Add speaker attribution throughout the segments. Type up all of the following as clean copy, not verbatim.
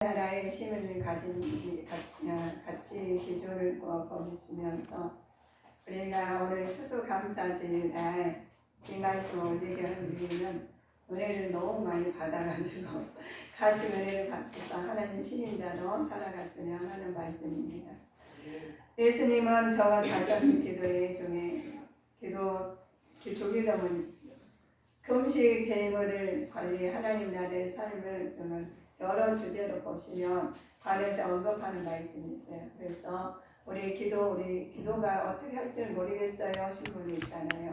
Speaker 1: 나라의 힘을 가진 같이 기조를 거두시면서 우리가 오늘 추수감사주일 날 이 말씀을 올리게 한 이유는 은혜를 너무 많이 받아가지고 같이 은혜를 받고서 하나님 신인자로 살아갔으면 하는 말씀입니다. 예수님은 저와 다섯 기도회 중에 조기도문 금식 제물을 관리 하나님 나라의 삶을 등을 여러 주제로 보시면 관해서 언급하는 말씀이 있어요. 그래서 우리 기도가 어떻게 할 줄 모르겠어요 하신 분이 있잖아요.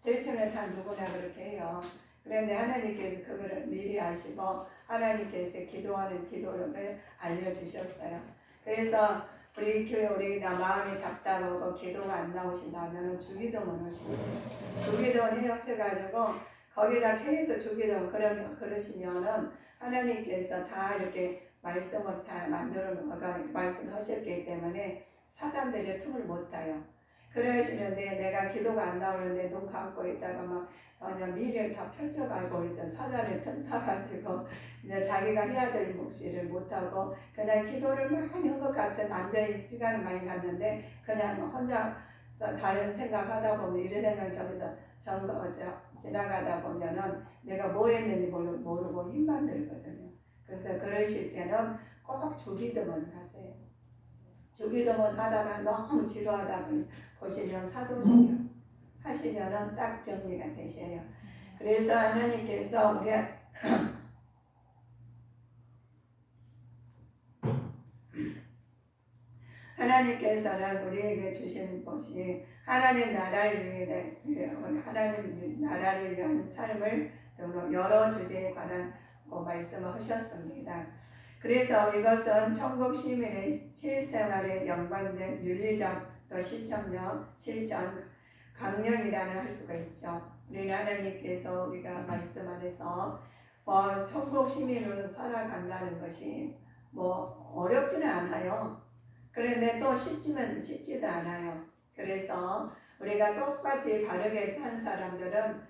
Speaker 1: 제일 처음에 다 누구나 그렇게 해요. 그런데 하나님께서 그거를 미리 아시고 하나님께서 기도하는 기도를 알려주셨어요. 그래서 우리 교회 우리가 마음이 답답하고 기도가 안 나오신다면 주기도문 하시면 돼요. 주기도문 하셔가지고 거기다 계속 주기도문 그러시면은 하나님께서 다 이렇게 말씀을 다 만들어 말씀하셨기 때문에 사단들이 틈을 못 타요. 그러시는데 내가 기도가 안 나오는데 눈 감고 있다가 그냥 미래를 다 펼쳐가고 이제 사단에 틈 타가지고 이제 자기가 해야 될 몫을 못하고 그냥 기도를 많이 한 것 같은 앉아있는 시간을 많이 갔는데 그냥 혼자 다른 생각하다 보면 이런 생각 저기서 지나가다 보면은 내가 뭐 했는지 모르고 힘만 들거든요. 그래서 그러실 때는 꼭 주기도문을 하세요. 주기도문 하다가 너무 지루하다 보시면 사도신경 하시면은 딱 정리가 되셔요. 그래서 하나님께서 하나님께서는 우리에게 주신 것이 하나님 나라를 위한 삶을 여러 주제에 관한 말씀을 하셨습니다. 그래서 이것은 천국 시민의 실생활에 연관된 윤리적 또 실천력, 실전, 강령이라는 할 수가 있죠. 우리 하나님께서 우리가 말씀 안에서 천국 시민으로 살아간다는 것이 어렵지는 않아요. 그런데 또 쉽지도 않아요. 그래서 우리가 똑같이 바르게 산 사람들은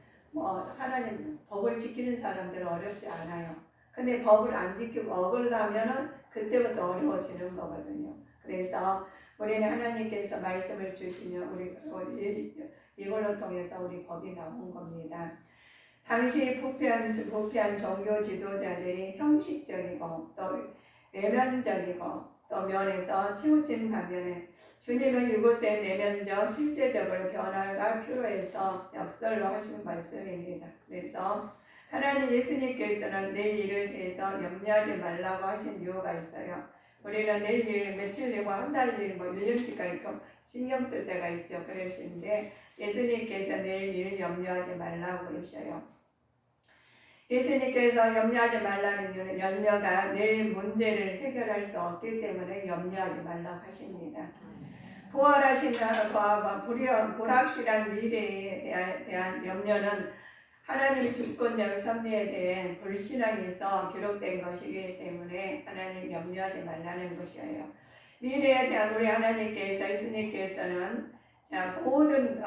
Speaker 1: 하나님 법을 지키는 사람들은 어렵지 않아요. 근데 법을 안 지키고 어글라면은 그때부터 어려워지는 거거든요. 그래서 우리는 하나님께서 말씀을 주시면 이걸로 통해서 우리 법이 나온 겁니다. 당시 부패한 종교 지도자들이 형식적이고 또 외면적이고 또 면에서 치우친 반면에 주님은 이곳에 내면적 실제적으로 변화가 필요해서 역설로 하신 말씀입니다. 그래서 하나님 예수님께서는 내일 일을 대해서 염려하지 말라고 하신 이유가 있어요. 우리는 내일 일, 며칠 일과 한 달 일, 1년씩까지 신경 쓸 때가 있죠. 그러시는데 예수님께서 내일 일을 염려하지 말라고 그러셔요. 예수님께서 염려하지 말라는 이유는 염려가 내일 문제를 해결할 수 없기 때문에 염려하지 말라고 하십니다. 부활하신 불확실한 미래에 대한 염려는 하나님의 주권적 섭리에 대한 불신앙이 있어 기록된 것이기 때문에 하나님 염려하지 말라는 것이에요. 미래에 대한 우리 하나님께서 예수님께서는 모든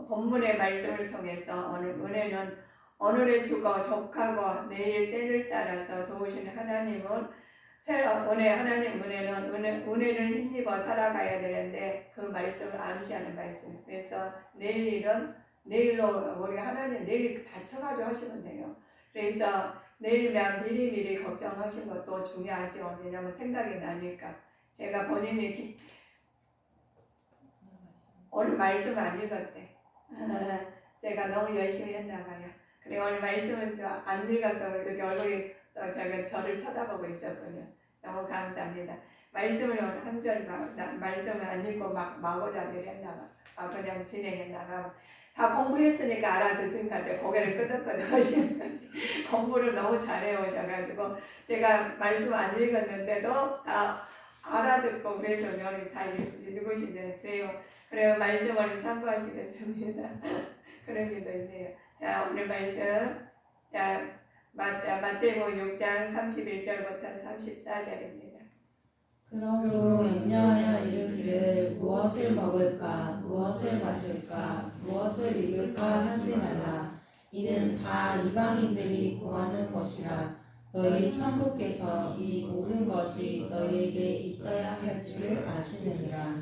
Speaker 1: 본문의 말씀을 통해서 은혜는 오늘의 주가 족하고 내일 때를 따라서 도우시는 하나님은 하나님 은혜를 힘입어 살아가야 되는데 그 말씀을 암시하는 말씀. 그래서 내일 일은 내일로 우리 하나님 내일 다쳐가지고 하시면 돼요. 그래서 내일만 미리미리 걱정하신 것도 중요하죠. 왜냐하면 생각이 나니까. 제가 본인이 오늘 말씀 안 읽었대. 제가 너무 열심히 했나 봐요. 그리고 오늘 말씀을 안 읽어서 이렇게 얼굴이 저를 쳐다보고 있었거든요. 너무 감사합니다. 말씀을 한 절 말씀을 안 읽고 마구잡이를 했나 봐. 그냥 진행했나 봐. 다 공부했으니까 알아듣으니까 고개를 끄덕끄덕 하시는 거지. 공부를 너무 잘해 오셔가지고 제가 말씀 안 읽었는데도 다 알아듣고 그래서 면이 다 읽으시네. 그래요. 말씀을 참고하시겠습니다. 그런 게도 있네요. 자, 오늘 말씀 마태복음 6장 31절부터 34절입니다.
Speaker 2: 그러므로 염려하여 이르기를 무엇을 먹을까 무엇을 마실까 무엇을 입을까 하지 말라. 이는 다 이방인들이 구하는 것이라. 너희 천부께서 이 모든 것이 너희에게 있어야 할 줄을 아시느니라.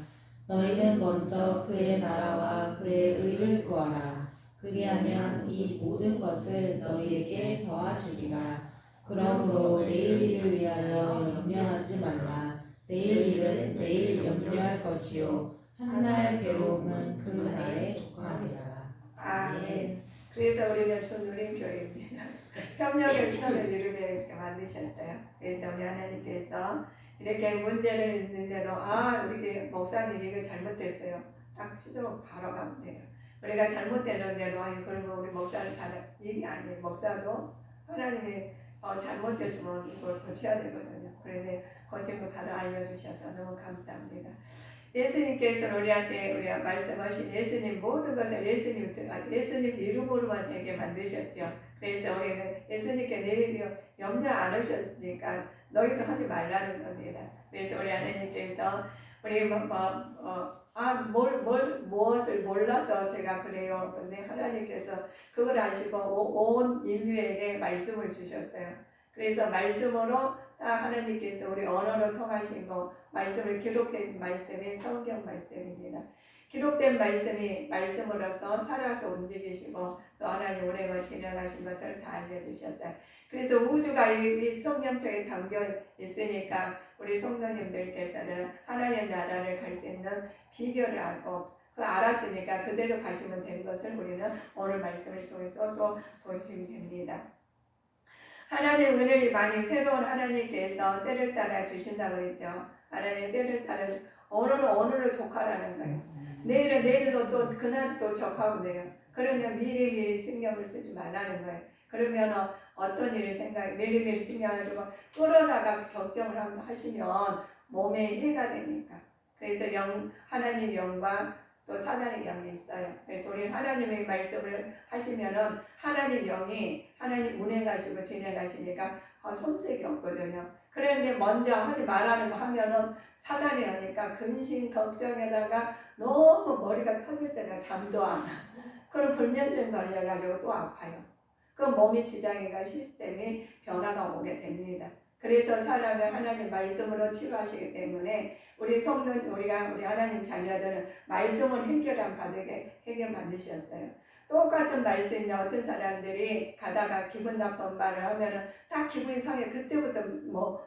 Speaker 2: 너희는 먼저 그의 나라와 그의 의를 구하라. 그리하면 이 모든 것을 너희에게 더하시리라. 그러므로 내일 일을 위하여 염려하지 말라. 내일 일은 내일 염려할 것이요 한 날 괴로움은 그 날에 족하니라.
Speaker 1: 아멘. 그래서 우리는 준누림교회입니다. 협력의 우선을 이루게 이렇게 만드셨어요. 그래서 우리 하나님께서 이렇게 문제를 있는데도 우리 목사님 이거 잘못됐어요. 딱 시정 바로 가면 돼요. 우리가 잘못되는데도 그러면 우리 목사는 잘 얘기 아니에요. 목사도 하나님이 잘못됐으면 이걸 고쳐야 되거든요. 그런데 고친 거 바로 알려주셔서 너무 감사합니다. 예수님께서는 우리가 말씀하신 예수님 모든 것을 예수님 이름으로만 되게 만드셨죠. 그래서 우리는 예수님께 늘 염려 안 하셨으니까 너희도 하지 말라는 겁니다. 그래서 우리 하나님께서 우리 무엇을 몰라서 제가 그래요. 근데 하나님께서 그걸 아시고 온 인류에게 말씀을 주셨어요. 그래서 말씀으로 하나님께서 우리 언어로 통하신 거 말씀을 기록된 말씀이 성경 말씀입니다. 기록된 말씀이 말씀으로서 살아서 움직이시고 또 하나님 운행을 진행하신 것을 다 알려주셨어요. 그래서 우주가 이 성경책에 담겨 있으니까 우리 성도님들께서는 하나님 나라를 갈 수 있는 비결을 알고 알았으니까 그대로 가시면 되는 것을 우리는 오늘 말씀을 통해서 또 보시게 됩니다. 하나님 은혜를 많이 새로운 하나님께서 때를 따라 주신다고 했죠. 하나님 때를 따라 오늘은 족하라는 거예요. 내일은 내일로 또 그날 또 족하고 돼요. 그러니까 미리미리 신경을 쓰지 말라는 거예요. 그러면 어떤 일이 미리미리 신경을 고 끌어다가 걱정을 하시면 몸에 해가 되니까. 그래서 하나님 영과 또 사단의 영이 있어요. 그래서 우리 하나님의 말씀을 하시면은 하나님 영이 하나님 운행하시고 진행하시니까 손색이 없거든요. 그런데 먼저 하지 말라는 거 하면은 사단이 오니까 근심 걱정에다가 너무 머리가 터질 때가 잠도 안 와. 그럼 불면증 걸려가지고 또 아파요. 그럼 몸이 지장해가 시스템이 변화가 오게 됩니다. 그래서 사람을 하나님 말씀으로 치료하시기 때문에 우리 우리 하나님 자녀들은 말씀을 해결 만드셨어요. 똑같은 말씀이 어떤 사람들이 가다가 기분 나쁜 말을 하면은 딱 기분이 상해. 그때부터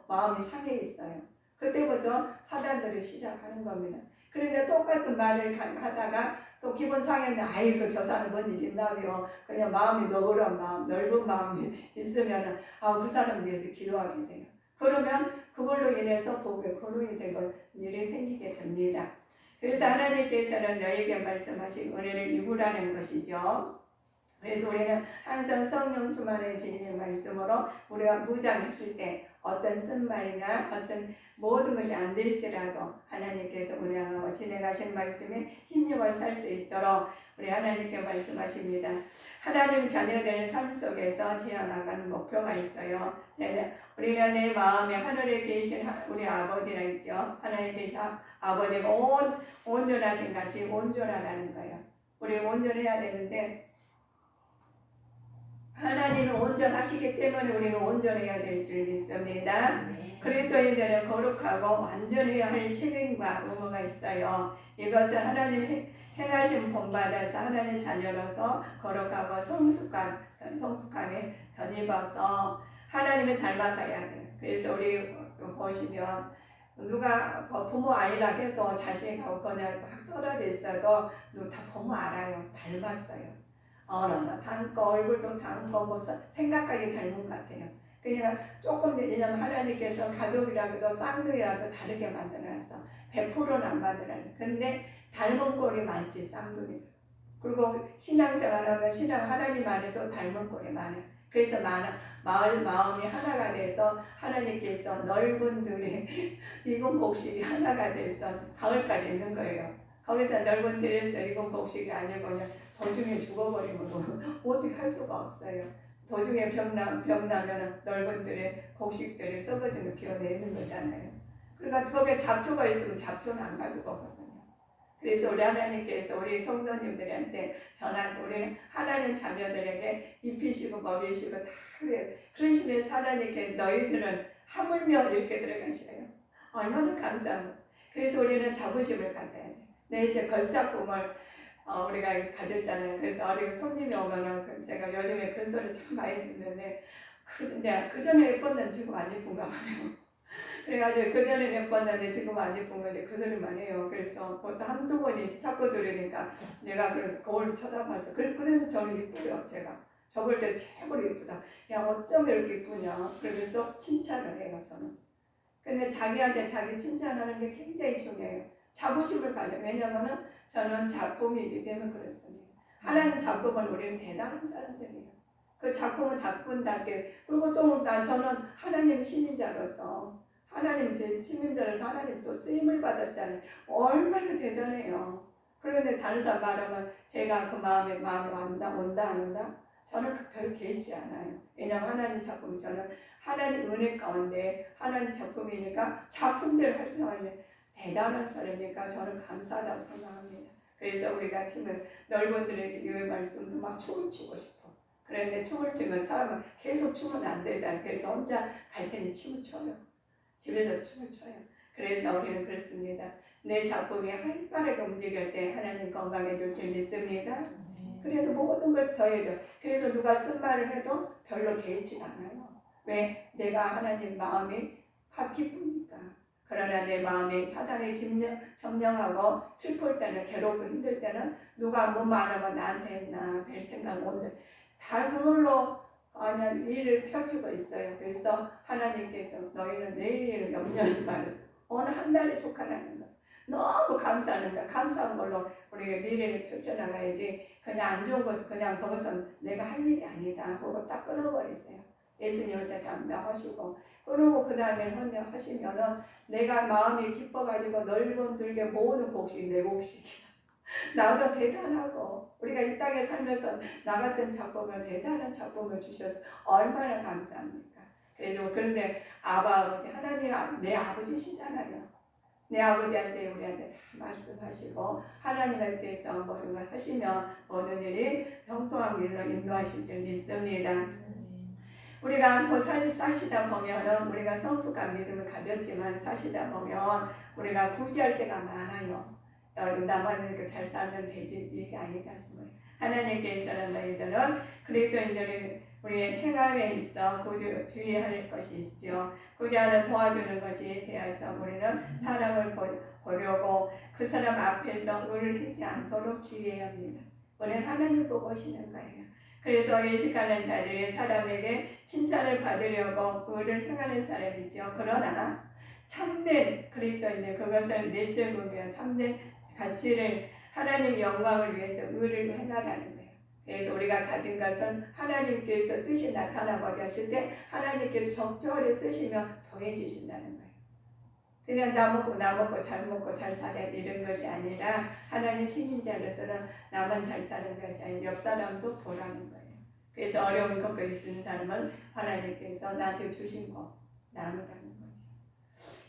Speaker 1: 마음이 상해 있어요. 그때부터 사단들이 시작하는 겁니다. 그런데 똑같은 말을 하다가 또 기분 상했는데 아이고 저 사람 뭔 일 있나며 그냥 마음이 넓은 마음이 있으면은 그 사람을 위해서 기도하게 돼요. 그러면 그걸로 인해서 복의 근원이 되고 일이 생기게 됩니다. 그래서 하나님께서는 너에게 말씀하신 은혜를 입으라는 것이죠. 그래서 우리는 항상 성령 충만의 진리의 말씀으로 우리가 무장했을 때 어떤 쓴말이나 어떤 모든 것이 안 될지라도 하나님께서 운행하고 진행하신 말씀에 힘입어 살 수 있도록 우리 하나님께 말씀하십니다. 하나님 자녀들의 삶 속에서 지어나가는 목표가 있어요. 우리는 내 마음에 하늘에 계신 우리 아버지라 있죠. 하나님 계신 아버지가 온전하신 같이 온전하라는 거예요. 우리는 온전해야 되는데 하나님은 온전하시기 때문에 우리는 온전해야 될 줄 믿습니다. 그리스도인들은 거룩하고 완전해야 할 책임과 의무가 있어요. 이것은 하나님 행하신 본받아서 하나님 자녀로서 거룩하고 성숙함에 덧입어서 하나님을 닮아가야 돼요. 그래서 우리 보시면 누가 부모 아니라 해도 자식하고 그냥 막 떨어져 있어도 다 부모 알아요. 닮았어요. 닮고 얼굴도 닮고 생각하기 닮은 것 같아요. 그냥 조금 왜냐면 하나님께서 가족이라도 쌍둥이라도 다르게 만들어놨어. 100%는 안 만들어놨어. 근데 닮은 꼴이 많지 쌍둥이. 그리고 신앙생활하면 하나님 안에서 닮은 꼴이 많아요. 그래서 마음이 하나가 돼서 하나님께서 넓은 들에 익은 곡식이 하나가 돼서 가을까지 있는 거예요. 거기서 넓은 들에서 익은 곡식이 아니고 그냥 도중에 죽어버리면 어떻게 할 수가 없어요. 도중에 병나면 넓은 들에 곡식들이 썩어지는 비워내는 거잖아요. 그러니까 거기에 잡초가 있으면 잡초는 안 가지고 오거든요. 그래서 우리 하나님께서 우리 성도님들한테 우리 하나님 자녀들에게 입히시고 먹이시고 다 그래 그러시면서 하나님께 너희들은 하물며 이렇게 들어가셔요. 얼마나 감사하고. 그래서 우리는 자부심을 가져야 돼. 내 이제 걸작품을 우리가 가졌잖아요. 그래서 어디 손님이 오면은 제가 요즘에 그런 소리 참 많이 듣는데 이제 그 전에 예뻤는데 지금 안 예쁜가 봐요. 그래가지고 그 전에 예뻤는데 지금 안 예쁜 건데 그 소리만 해요. 그래서 그것도 한두 번이 자꾸 들으니까 내가 그 거울 쳐다봐서 그래서 저는 예뻐요. 제가 저걸 때 최고로 예쁘다. 야 어쩜 이렇게 예쁘냐. 그러면서 칭찬을 해요. 저는. 근데 자기한테 자기 칭찬하는 게 굉장히 중요해요. 자부심을 가져. 왜냐면은 저는 작품이기 때문에 그렇습니다. 하나님 작품은 우리는 대단한 사람들이에요. 그 작품은 작품답게. 그리고 또 저는 하나님의 신인자로서 하나님 제 시민자로서 하나님 또 쓰임을 받았잖아요. 얼마나 대단해요. 그런데 다른 사람 말하면 제가 그 마음에 온다 안 온다? 저는 별 개의치 않아요. 왜냐하면 하나님 작품 저는 하나님 은혜 가운데 하나님 작품이니까 작품대로 활성화하는 대단한 사람이니까 저는 감사하다고 생각합니다. 그래서 우리가 지금 넓은들에게 이 말씀도 막 춤을 추고 싶어. 그런데 춤을 추면 사람은 계속 추면 안 되잖아요. 그래서 혼자 갈 때는 춤을 춰요. 집에서 춤을 춰요. 그래서 우리는 그렇습니다. 내 작품이 활발하게 움직일 때 하나님 건강해 줄 줄 믿습니다. 그래서 모든 걸 더해줘. 그래서 누가 쓴 말을 해도 별로 개의치가 않아요. 왜? 내가 하나님 마음이 기쁘니까. 그러나 내 마음이 사단의 점령하고 슬플 때는 괴롭고 힘들 때는 누가 뭐 말하면 나한테 했나 별 생각 온데 다 그걸로 그냥 일을 펼치고 있어요. 그래서 하나님께서 너희는 내일 일을 염려하지 말라. 어느 한 달에 족하라는 거. 너무 감사하는 거. 감사한 걸로 우리가 미래를 펼쳐나가야지 그냥 안 좋은 것을 그냥 거기서 내가 할 일이 아니다 하고 딱 끊어버리세요. 예수님을 때 담당하시고 그러고 그 다음에 헌정하시면은 내가 마음이 기뻐가지고 넓은 들게 모든 곡식 내 곡식이야. 나가 대단하고 우리가 이 땅에 살면서 나 같은 작품을 대단한 작품을 주셔서 얼마나 감사합니까? 그래서 그런데 아버지 하나님 내 아버지시잖아요. 내 아버지한테 우리한테 다 말씀하시고 하나님에 대해서 모든 걸 하시면 모든 일이 형통한 길로 인도하실 줄 믿습니다. 우리가 더 사시다 보면은 우리가 성숙한 믿음을 가졌지만 사시다 보면 우리가 구제할 때가 많아요. 나만 잘 살면 되지 이게 아니다. 하나님께서는 너희들은 그리스도인들이 우리의 행함에 있어 주의할 것이 있죠. 구제하는 도와주는 것이 되어서 우리는 사람을 보려고 그 사람 앞에서 의를 행치 않도록 주의해야 합니다. 우리는 하나님 보고 오시는 거예요. 그래서 예식하는 자들이 사람에게 칭찬을 받으려고 의를 행하는 사람이죠. 그러나 참된 그리스도인들 그것을 내적으로 참된 가치를 하나님 영광을 위해서 의를 행하라는 거예요. 그래서 우리가 가진 것은 하나님께서 뜻이 나타나고자 하실 때 하나님께서 적절히 쓰시면 더해주신다는 거예요. 그냥 나 먹고 잘 살아야 이런 것이 아니라 하나님 시민자로서는 나만 잘 사는 것이 아니라 옆 사람도 보라는 거예요. 그래서 어려운 것과 있는 사람은 하나님께서 나한테 주신 거 나누라는 거죠.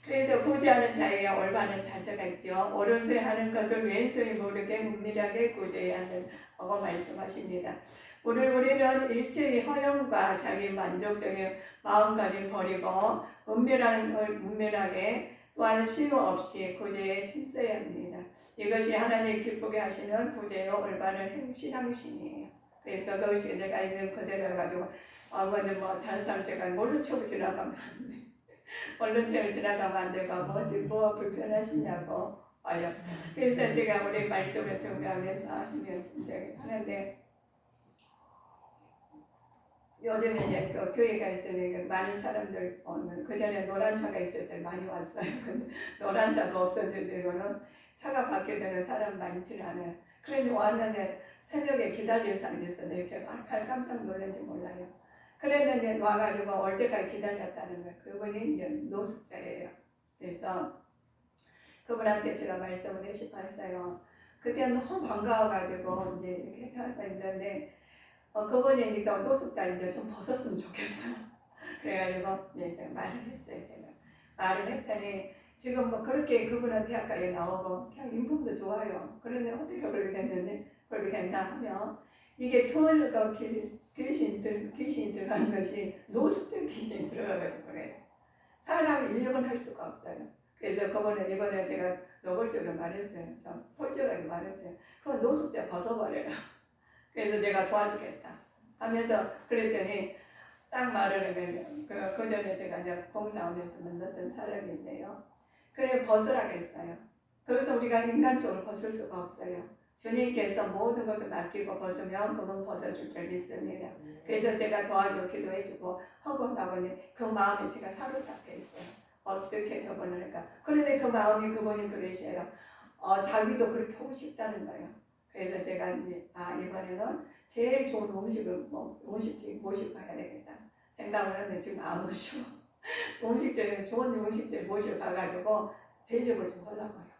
Speaker 1: 그래서 구제하는 자에게 올바른 자세가 있죠. 오른손이 하는 것을 왼손이 모르게 은밀하게 구제해야 한다고 말씀하십니다. 우리는 일체의 허영과 자기 만족적인 마음가짐 버리고 은밀하게 또한 신호 없이 구제에 힘써야 합니다. 이것이 하나님 기쁘게 하시는 구제요 올바른 신앙심이에요. 그래서 그것이 내가 있는 그대로 해가지고 근데 뭐 다른 사람 제가 모른 척 지나가면 안 돼. 모른 척 지나가면 안 되고 뭐 불편하시냐고 와요. 그래서 제가 우리 말씀을 정리하면서 하시면 하는데 요즘에 이제 또 교회가 있으면 많은 사람들 오면 그 전에 노란 차가 있을 때 많이 왔어요. 근데 노란 차도 없어진 뒤로는 차가 바뀌게 사람 많지는 않아요. 그런데 왔는데 새벽에 기다리는 사람이 있었는데 제가 깜짝 놀란지 몰라요. 그랬는데 와가지고 올 때까지 기다렸다는 거예요. 그분이 이제 노숙자예요. 그래서 그분한테 제가 말씀을 해주셨어요. 그때 너무 반가워가지고 이제 이렇게 하고 있는데 그분이 이제 노숙자 이제 좀 벗었으면 좋겠어요. 그래가지고 이제 말을 했어요. 제가 말을 했더니 지금 뭐 그렇게 그분은 대학가에 나오고 그냥 인품도 좋아요. 그런데 어떻게 그렇게 됐는데 그렇게 된다 하면 이게 그 귀신이 들어가는 것이 노숙자 귀신이 들어가가지고 그래요. 사람이 인력은 할 수가 없어요. 그래서 이번에 제가 노골적으로 말했어요. 좀 솔직하게 말했어요. 그건 노숙자 벗어버려라. 그래서 내가 도와주겠다 하면서 그랬더니 딱 말을 하면 그 전에 제가 이제 봉사하면서 만났던 사람인데요. 그래 벗으라 그랬어요. 그래서 우리가 인간적으로 벗을 수가 없어요. 주님께서 모든 것을 맡기고 벗으면 그건 벗어질 줄 믿습니다. 그래서 제가 도와줘 기도해주고 하고 나보니 그 마음에 제가 사로잡혀 있어요. 어떻게 저번을 할까. 그런데 그 마음이 그분이 그러셔요. 자기도 그렇게 하고 싶다는 거예요. 그래서 제가 이제 이번에는 제일 좋은 음식을 음식집 모시고 가야 되겠다 생각을 하는데 지금 안 오시고 음식점에 좋은 음식점 모시고 가가지고 대접을 좀 하려고요.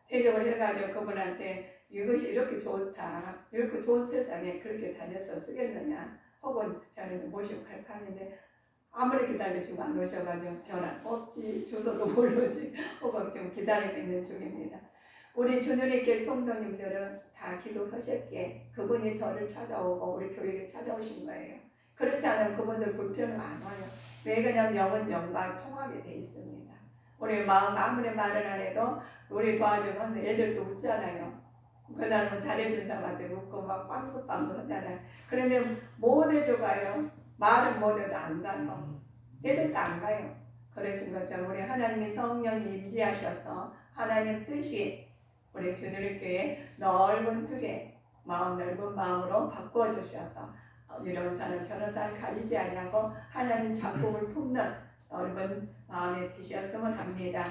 Speaker 1: 대접을 해가지고 그분한테 이것이 이렇게 좋다, 이렇게 좋은 세상에 그렇게 다녀서 쓰겠느냐, 혹은 저는 모시고 갈 판인데 아무리 기다려주고 안 오셔가지고 전화 없지, 주소도 모르지, 혹은 지금 기다리고 있는 중입니다. 우리 주누리께 성도님들은 다 기도하셨기에 그분이 저를 찾아오고 우리 교회를 찾아오신 거예요. 그렇지 않으면 그분들 불편은 안 와요. 왜 그러냐면 영은 영과 통하게 돼 있습니다. 우리 마음 아무리 말을 안 해도 우리 도와주면 애들도 웃잖아요. 그 사람은 잘해준 사람한테 웃고 막 빵긋빵긋 하잖아요. 그런데 못 해줘가요. 말은 못 해도 안 가요. 애들도 안 가요. 그러신 것처럼 우리 하나님이 성령이 임재하셔서 하나님 뜻이 우리 주누리교회 넓은 틀에 넓은 마음으로 바꾸어 주셔서 이런 사람 저런 사람 가리지 아니하고 하나님 작품을 품는 넓은 마음이 되셨으면 합니다.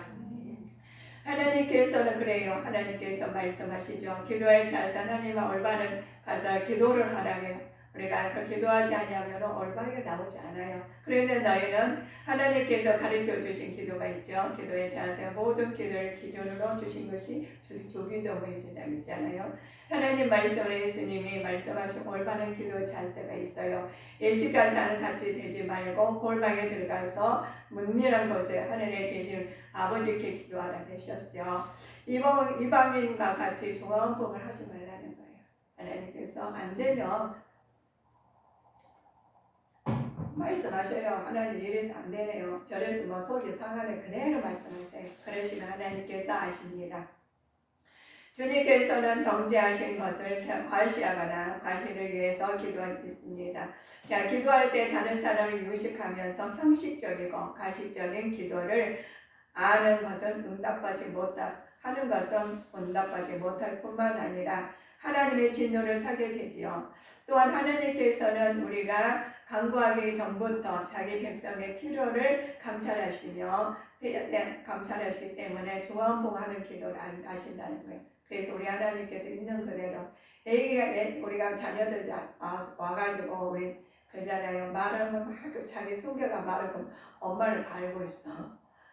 Speaker 1: 하나님께서는 그래요. 하나님께서 말씀하시죠. 기도할 자세 하나님은 올바른 가서 기도를 하라고요. 우리가 그 기도하지 아니하면 올바르게 나오지 않아요. 그런데 너희는 하나님께서 가르쳐 주신 기도가 있죠. 기도의 자세 모든 기도를 기준으로 주신 것이 주기도문이라고 있잖아요. 하나님 말씀을 예수님이 말씀하신 올바른 기도 자세가 있어요. 예시까지 하는 같이 되지 말고 골방에 들어가서 문밀한 곳에 하늘에 계신 아버지께 기도하라 되셨죠. 이방인과 같이 중화음복을 하지 말라는 거예요. 하나님께서 안 되면 말씀하셔요. 하나님 이래서 안 되네요. 저래서 뭐 속이 상하네. 그대로 말씀하세요. 그러시면 하나님께서 아십니다. 주님께서는 정죄하신 것을 과시하거나 과시를 위해서 기도하겠습니다. 자, 기도할 때 다른 사람을 유식하면서 형식적이고 가식적인 기도를 아는 것은 응답받지 못하는 것은 응답받지 못할 뿐만 아니라 하나님의 진노를 사게 되지요. 또한 하나님께서는 우리가 간구하기 전부터 자기 백성의 필요를 감찰하시기 때문에 중언부언하는 기도를 아신다는 거예요. 그래서 우리 하나님께서 있는 그대로 우리가 자녀들 와가지고 우리 그러잖아요. 말하면 막 자기 숨겨가 말하고 엄마를 다 알고 있어.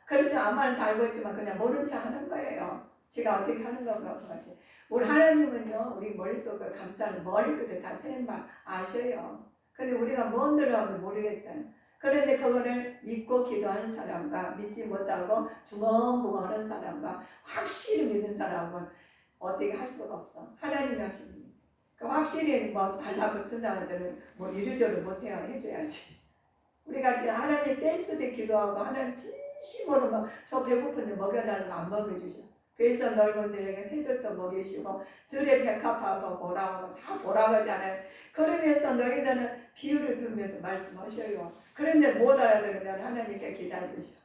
Speaker 1: 그래서 엄마를 다 알고 있지만 그냥 모른 척 하는 거예요. 제가 어떻게 하는 건가 같이. 우리 하나님은요, 우리 머릿속을 감싸는 머리끝을 다 세만 아셔요. 근데 우리가 뭔 들어가면 모르겠어요. 그런데 그거를 믿고 기도하는 사람과 믿지 못하고 중언부언하는 사람과 확실히 믿는 사람은 어떻게 할 수가 없어. 하나님이 하십니다. 그 확실히 뭐 달라붙은 사람들은 뭐 이리저리 못해요. 해줘야지. 우리가 지금 하나님 댄스 때 기도하고 하나님 진심으로 막 저 배고픈데 먹여달라고 안 먹여주셔. 그래서 넓은들에게 새들도 먹이시고 들의 백합화도 보라고 다 보라고 하잖아요. 그러면서 너희들은 비유를 들으면서 말씀하셔요. 그런데 못 알아들으면 하나님께 기다리셔.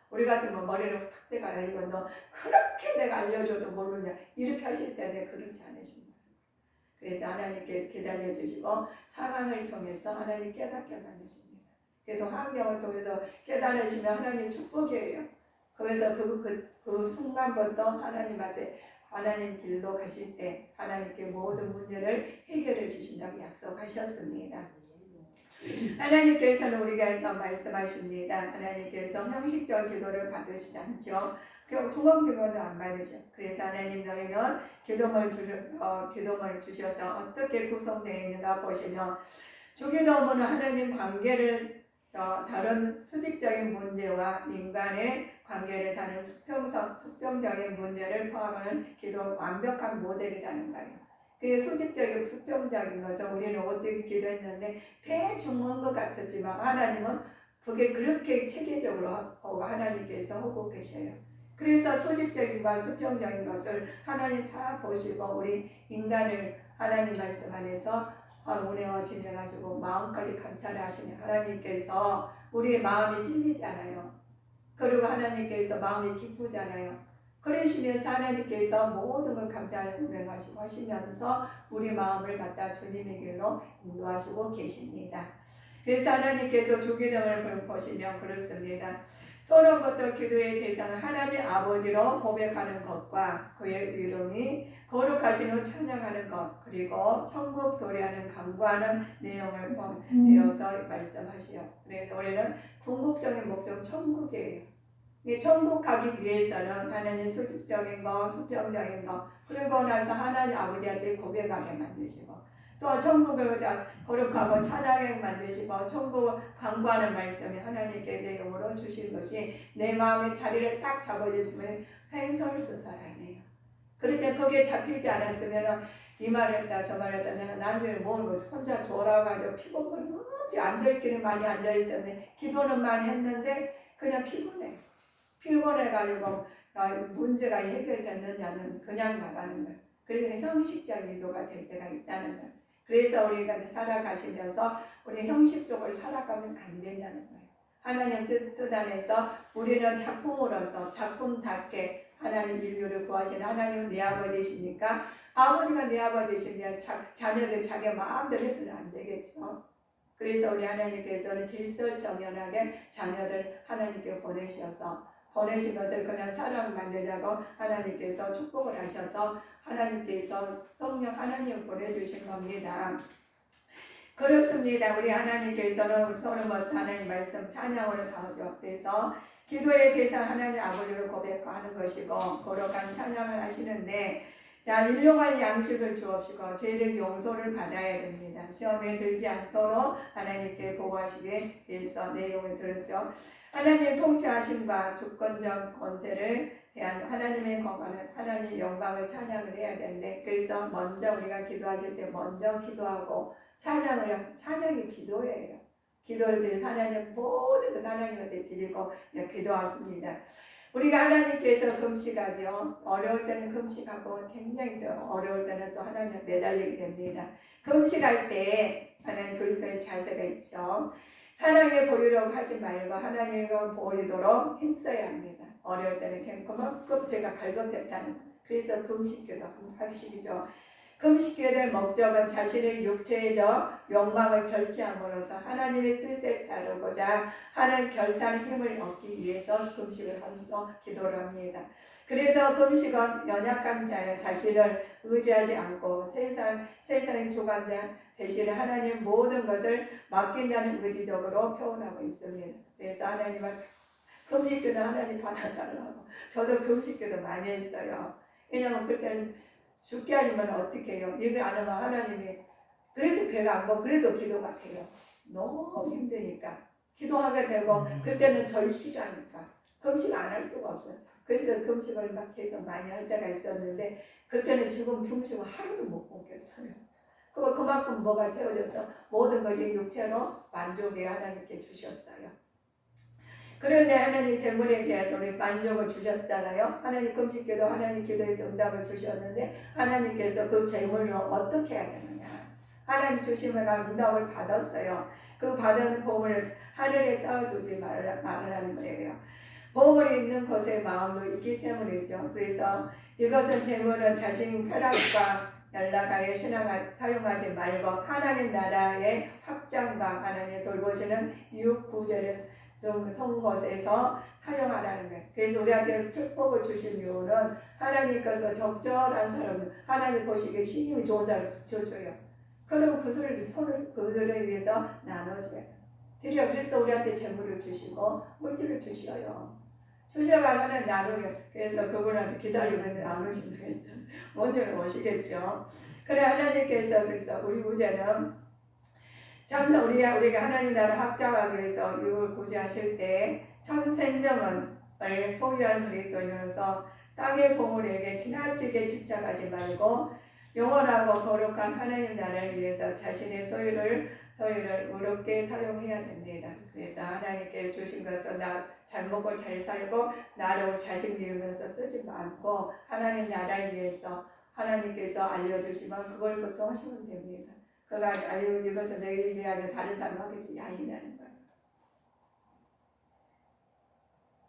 Speaker 1: 우리 같으면 머리를 탁 대가요. 이거 너 그렇게 내가 알려줘도 모르냐. 이렇게 하실 때는 그렇지 않으십니다. 그래서 하나님께서 기다려주시고 상황을 통해서 하나님 깨닫게 만드십니다. 그래서 환경을 통해서 깨달으시면 하나님 축복이에요. 그래서 그 순간부터 하나님한테 하나님 길로 가실 때 하나님께 모든 문제를 해결해 주신다고 약속하셨습니다. 하나님께서는 우리에게서 말씀하십니다. 하나님께서 형식적 기도를 받으시지 않죠. 중앙기도도 안 받으셔. 그래서 하나님 너희는 기도문을 주셔서 어떻게 구성되어 있는가 보시면 주기도문은 하나님 관계를 다른 수직적인 문제와 인간의 관계를 다른 수평적인 문제를 포함하는 기도 완벽한 모델이라는 거예요. 그 수직적이고 수평적인 것을 우리는 어떻게 기도했는데 대충 한 것 같았지만 하나님은 그게 그렇게 체계적으로 하고 하나님께서 하고 계셔요. 그래서 수직적인과 수평적인 것을 하나님 다 보시고 우리 인간을 하나님 말씀 안에서 은혜와 진행하시고 마음까지 감찰하시는 하나님께서 우리의 마음이 찔리잖아요. 그리고 하나님께서 마음이 기쁘잖아요. 그러시면서 하나님께서 모든 걸 감찰하고 운행하시고 하시면서 우리 마음을 갖다 주님에게로 인도하시고 계십니다. 그래서 하나님께서 주기도문을 보시면 그렇습니다. 서론부터 기도의 대상은 하나님 아버지로 고백하는 것과 그의 이름이 거룩하신 후 찬양하는 것, 그리고 천국 도래하는 강구하는 내용을 되어서 말씀하시오. 그래서 우리는 궁극적인 목적 천국이에요. 이 천국 가기 위해서는 하나님 수직적인 것, 수평적인 것, 그리고 나서 하나님 아버지한테 고백하게 만드시고, 또 천국을 거룩하고 찬양하게 만드시고, 천국을 강구하는 말씀이 하나님께 내용으로 주신 것이 내 마음의 자리를 딱 잡아줬으면 횡설수설하네요. 그럴 때 거기에 잡히지 않았으면 이 말했다 저 말했다 내가 나중에 뭘 혼자 돌아가지고 피곤하고 앉아있기는 많이 앉아있었는데 기도는 많이 했는데 그냥 피곤해가지고 문제가 해결됐느냐는 그냥 나가는 거예요. 그래서 형식적 기도가 될 때가 있다는 거예요. 그래서 우리가 살아가시면서 우리 형식적으로 살아가면 안 된다는 거예요. 하나님 뜻 안에서 우리는 작품으로서 작품답게 하나님 인류를 구하신 하나님은 내 아버지시니까 아버지가 내 아버지시면 자녀들 자기 마음대로 해서는 안 되겠죠. 그래서 우리 하나님께서는 질서정연하게 자녀들 하나님께 보내신 것을 그냥 사람 만들자고 하나님께서 축복을 하셔서 하나님께서 성령 하나님을 보내주신 겁니다. 그렇습니다. 우리 하나님께서는 서로부터 하나님 말씀 찬양으로 다하죠. 그래서 기도의 대상 하나님 아버지를 고백하는 것이고 거룩한 찬양을 하시는데 자 일용할 양식을 주옵시고 죄를 용서를 받아야 됩니다. 시험에 들지 않도록 하나님께 보호하시기 위해서 내용을 들었죠. 하나님의 통치하심과 주권적 권세를 대한 하나님의 권한을 하나님의 영광을 찬양을 해야 되는데 그래서 먼저 우리가 기도하실 때 먼저 기도하고 찬양이 기도예요. 기도를 드린 하나님 모든 것 하나님한테 드리고 기도하십니다. 우리가 하나님께서 금식하죠. 어려울 때는 금식하고 굉장히 또 어려울 때는 또 하나님 매달리게 됩니다. 금식할 때 하나님 그리스도의 자세가 있죠. 사랑의 보이려고 하지 말고 하나님과 보이도록 힘써야 합니다. 어려울 때는 그만큼 제가 갈급했다는 그래서 금식기도 하시죠. 금식기도의 목적은 자신의 육체적 욕망을 절제함으로써 하나님의 뜻에 따르고자 하는 결단의 힘을 얻기 위해서 금식을 하면서 기도를 합니다. 그래서 금식은 연약한 자신을 의지하지 않고 세상의 주관자 대신에 하나님 모든 것을 맡긴다는 의지적으로 표현하고 있습니다. 그래서 하나님은 금식기도 하나님 받아달라고 저도 금식기도 많이 했어요. 왜냐하면 그때는 죽게 아니면 어떻게 해요? 이걸 안 하면 하나님이 그래도 배가 안 고파 그래도 기도가 돼요. 너무 힘드니까 기도하게 되고 그때는 절실하니까 금식 안 할 수가 없어요. 그래서 금식을 막 계속 많이 할 때가 있었는데 그때는 지금 금식을 하루도 못 먹겠어요. 그만큼 뭐가 채워져서 모든 것이 육체로 만족해 하나님께 주셨어요. 그런데 하나님 재물에 대해서 우리 만족을 주셨잖아요. 하나님 금식기도 하나님 기도에서 응답을 주셨는데 하나님께서 그 재물을 어떻게 해야 되느냐. 하나님 주시면 응답을 받았어요. 그 받은 보물을 하늘에 쌓아두지 말으라는 거예요. 보물이 있는 곳에 마음도 있기 때문이죠. 그래서 이것은 재물은 자신 쾌락과 연락하여 사용하지 말고 하나님 나라의 확장과 하나님의 돌보시는 이웃 구제를 성 것에서 사용하라는 거예요. 그래서 우리한테 축복을 주신 이유는 하나님께서 적절한 사람, 하나님 보시기에 신임이 좋은 사람을 붙여줘요. 그럼 그들을 위해서 나눠줘요. 그래서 우리한테 재물을 주시고 물질을 주셔요. 주셔가 하나님 나눠요. 그래서 그분한테 기다리면 나누신다고 했죠. 먼저 오시겠죠. 그래 하나님께서 그래서 우리 구제는 참나 우리가 하나님 나라 확장하기 위해서 이걸 구제하실 때 천생명을 소유한 그리스도인으로서 땅의 보물에게 지나치게 집착하지 말고 영원하고 거룩한 하나님 나라를 위해서 자신의 소유를 의롭게 사용해야 됩니다. 그래서 하나님께 주신 것을 나 잘 먹고 잘 살고 나를 자식 기르면서 쓰지 않고 하나님 나라를 위해서 하나님께서 알려주시면 그걸 보통하시면 됩니다. 그가 아유 이것은 내 일이 아니라 다른 사람 하겠지 아니라는 거예요.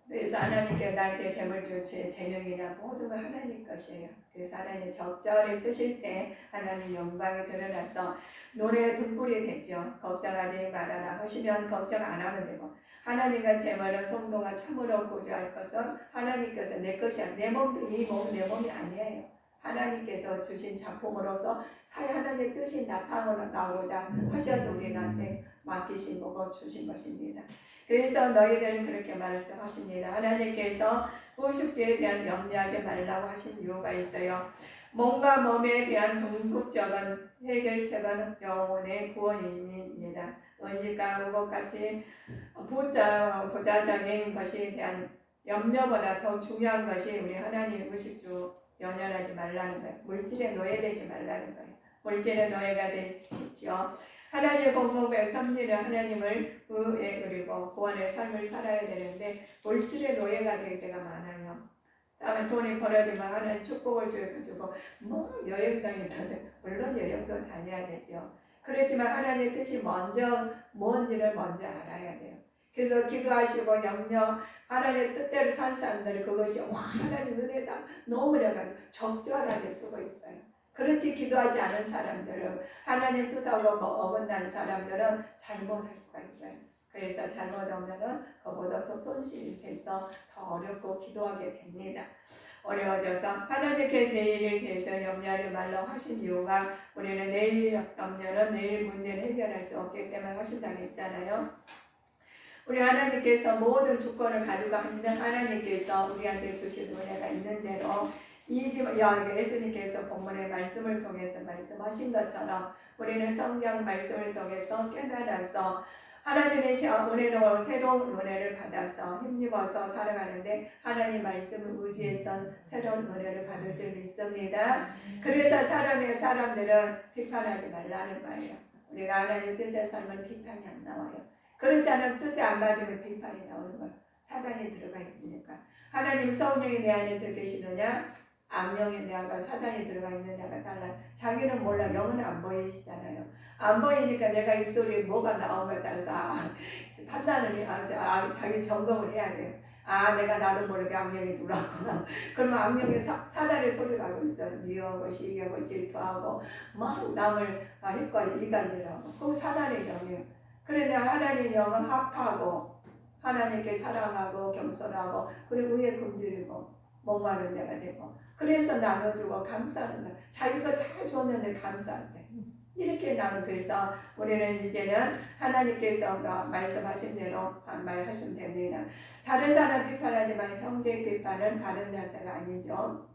Speaker 1: 그래서 하나님께 나한테 재물 주시 재능이나 모든 건 하나님 것이에요. 그래서 하나님 적절히 쓰실 때 하나님 영광이 드러나서 노래의 등불이 되죠. 걱정하지 말아라 하시면 걱정 안 하면 되고 하나님과 재물은 성도가 참으로 구조할 것은 하나님께서 내 것이 아니라 내 몸도 이 몸은 내 몸이 아니에요. 하나님께서 주신 작품으로서 하나님의 뜻이 나타나고자 하셔서 우리한테 맡기신 거고 주신 것입니다. 그래서 너희들은 그렇게 말씀하십니다. 하나님께서 후식주에 대한 염려하지 말라고 하신 이유가 있어요. 몸과 몸에 대한 궁극적인 해결책은 영혼의 구원입니다. 음식과 그것같이 부자적인 것에 대한 염려보다 더 중요한 것이 우리 하나님 의식주 연연하지 말라는 거예요. 물질에 노예되지 말라는 거예요. 물질에 노예가 되십시오. 하나님의 공동백 섭리는 하나님을 그리고 구원의 삶을 살아야 되는데 물질의 노예가 될 때가 많아요. 다음에 돈이 벌어지면 하나님 축복을 주고 뭐 여행 다니는데 물론 여행도 다녀야 되죠. 그렇지만 하나님의 뜻이 먼저 뭔지를 먼저 알아야 돼요. 그래서 기도하시고 염려 하나님의 뜻대로 산 사람들이 그것이 와 하나님 은혜다 너무 내가 적절하게 쓰고 있어요. 그렇지 기도하지 않은 사람들은 하나님 뜻하고 어긋난 사람들은 잘못할 수가 있어요. 그래서 잘못하면은 그보다 더 손실이 돼서 더 어렵고 기도하게 됩니다. 어려워져서 하나님께 내일을 대해서 염려하지 말라고 하신 이유가 우리는 내일 염려는 내일 문제를 해결할 수 없기 때문에 하신다고 했잖아요. 우리 하나님께서 모든 주권을 가지고 있는 하나님께서 우리한테 주신 은혜가 있는 대로 예수님께서 본문의 말씀을 통해서 말씀하신 것처럼 우리는 성경 말씀을 통해서 깨달아서 하나님의 은혜로 새로운 은혜를 받아서 힘입어서 살아가는데 하나님 말씀을 의지해서 새로운 은혜를 받을 줄 믿습니다. 그래서 사람들은 비판하지 말라는 거예요. 우리가 하나님 뜻의 삶은 비판이 안 나와요. 그렇지 않으면 뜻에 안 맞으면 비판이 나오는 거예요. 사단이 들어가 있으니까. 하나님 성령이 내 안에 들어 계시느냐 악령이 내 안에 사단이 들어가 있느냐가 달라요. 자기는 몰라. 영은 안 보이시잖아요. 안 보이니까 내가 입소리에 뭐가 나온가에 따라서 판단을 자기 점검을 해야 돼요. 내가 나도 모르게 악령이 들어왔구나. 그러면 악령이 사단의 소리를 하고 있어요. 미워하고 시기하고 질투하고 막 남을 헷갈리 이간질하고 그건 사단의 영이에요. 그런데 하나님 영은 합하고 하나님께 사랑하고 겸손하고 그리고 위에 금들이고 목마른 자가 되고 그래서 나눠주고 감사하는 거야. 자기가 다 줬는데 감사한대. 이렇게 나는 그래서 우리는 이제는 하나님께서 말씀하신 대로 말하시면 됩니다. 다른 사람 비판하지만 형제 비판은 바른 자세가 아니죠.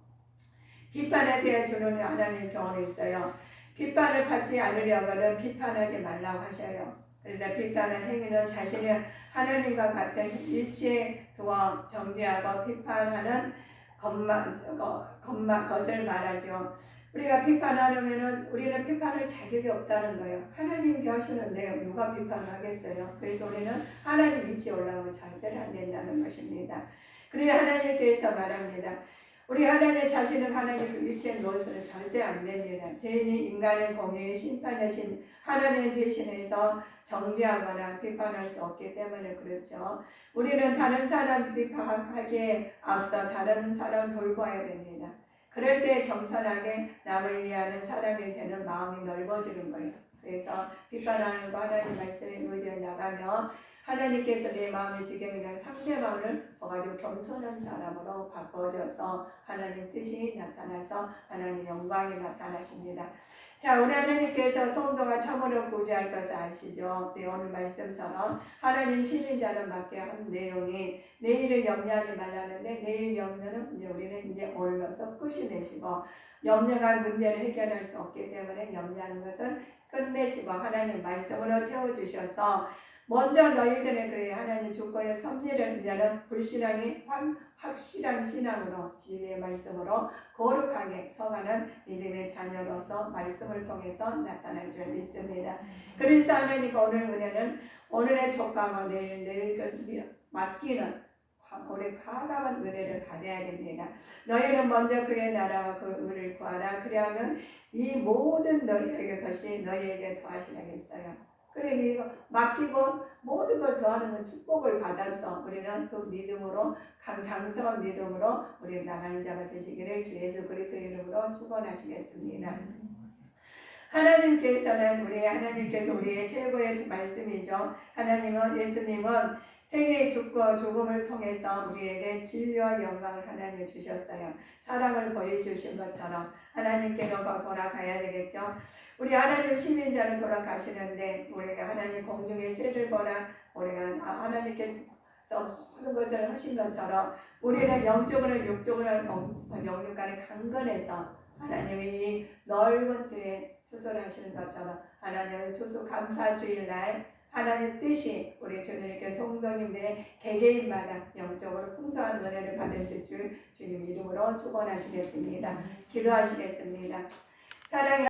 Speaker 1: 비판에 대해 주는 하나님 경험이 있어요. 비판을 받지 않으려거든 비판하지 말라고 하셔요. 그래서 비판하는 행위는 자신의 하나님과 같은 일치에 두어 정죄하고 비판하는 것을 말하죠. 우리가 비판하려면은 우리는 비판할 자격이 없다는 거예요. 하나님께 하시는데 누가 비판을 하겠어요? 그래서 우리는 하나님 위치에 올라가면 절대로 안 된다는 것입니다. 그래서 하나님께서 말합니다. 우리 하나님 자신은 하나님 그 위치에 놓아서는 절대 안 됩니다. 죄인이 인간의 공의의 심판이신 하나님 대신해서 정죄하거나 비판할 수 없기 때문에 그렇죠. 우리는 다른 사람 비판하기에 앞서 다른 사람 돌봐야 됩니다. 그럴 때 겸손하게 남을 이해하는 사람이 되는 마음이 넓어지는 거예요. 그래서 비판하는 거 하나님 말씀에 의지해 나가며 하나님께서 내 마음의 지경이나 상대방을 가지고 겸손한 사람으로 바꿔줘서 하나님 뜻이 나타나서 하나님 영광이 나타나십니다. 자, 우리 하나님께서 성도가 참으로 구제할 것을 아시죠? 네, 오늘 말씀처럼 하나님 신인자를 맡게 한 내용이 내일을 염려하지 말라는데 내일 염려는 이제 우리는 이제 오늘로서 끝이 내시고 염려가 문제를 해결할 수 없기 때문에 염려하는 것은 끝내시고 하나님 말씀으로 채워주셔서 먼저 너희들의 그래 하나님 주권의 섭리를 위하는 불신앙이 확실한 신앙으로 진리의 말씀으로 거룩하게 서가는 믿음의 자녀로서 말씀을 통해서 나타날 줄 믿습니다. 그래서 하나님과 오늘 은혜는 오늘의 촉감과 내일 것을 맡기는 우리 과감한 은혜를 받아야 됩니다. 너희는 먼저 그의 나라와 그 의를 구하라. 그리하면 이 모든 너희에게 것이 너희에게 더하시겠어요. 그래 이거 맡기고 모든 걸 더하는 건 축복을 받아서 우리는 그 믿음으로 장성한 믿음으로 우리 나가는 자가 되시기를 주 예수 그리스도 이름으로 축원하시겠습니다. 하나님께서는 우리의 최고의 말씀이죠. 하나님은 예수님은 생애의 죽고 죽음을 통해서 우리에게 진리와 영광을 하나님 주셨어요. 사랑을 보여주신 것처럼 하나님께로 돌아가야 되겠죠. 우리 하나님 시민자는 돌아가시는데 우리가 하나님 공중의 새를 보라 우리가 하나님께서 모든 것을 하신 것처럼 우리는 영적으로 육적으로 영육간에 강건해서 하나님의 이 넓은 뜰에 추수하시는 것처럼 하나님의 추수감사주일날 하나님의 뜻이 우리 주님께 성도님들의 개개인마다 영적으로 풍성한 은혜를 받으실 줄 주님 이름으로 축원하시겠습니다. 기도하시겠습니다. 사랑하는